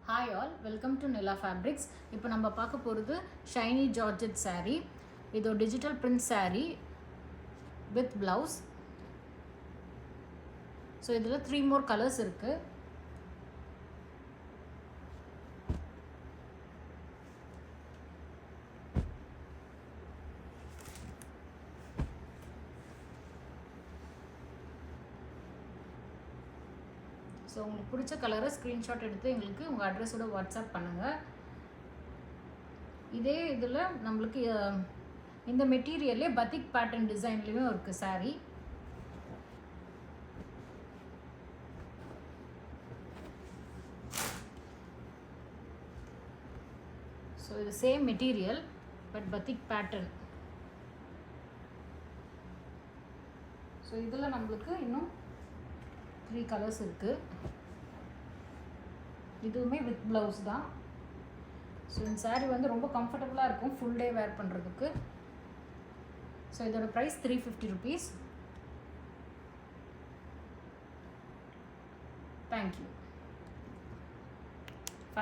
Hi all, welcome to Nila Fabrics. இப்போ நம்ம பார்க்க போகிறது ஷைனி ஜார்ஜெட் saree. இது ஒரு digital print saree with blouse. So இதில் 3 more கலர்ஸ் இருக்குது. ஸோ உங்களுக்கு பிடிச்ச கலரை ஸ்க்ரீன்ஷாட் எடுத்து எங்களுக்கு உங்கள் அட்ரஸோட வாட்ஸ்அப் பண்ணுங்கள். இதே இதில் நம்மளுக்கு இந்த மெட்டீரியல்லே பத்திக் பேட்டர்ன் டிசைன்லேயும் இருக்குது saree. ஸோ இது same material but batik pattern. So இதில் நம்மளுக்கு இன்னும் 3 கலர்ஸ் இருக்குது. இதுவுமே வித் ப்ளவுஸ் தான். ஸோ இந்த saree வந்து ரொம்ப கம்ஃபர்டபுளாக இருக்கும் ஃபுல் டே வேர் பண்ணுறதுக்கு. ஸோ இதோட ப்ரைஸ் 350 rupees. தேங்க்யூ.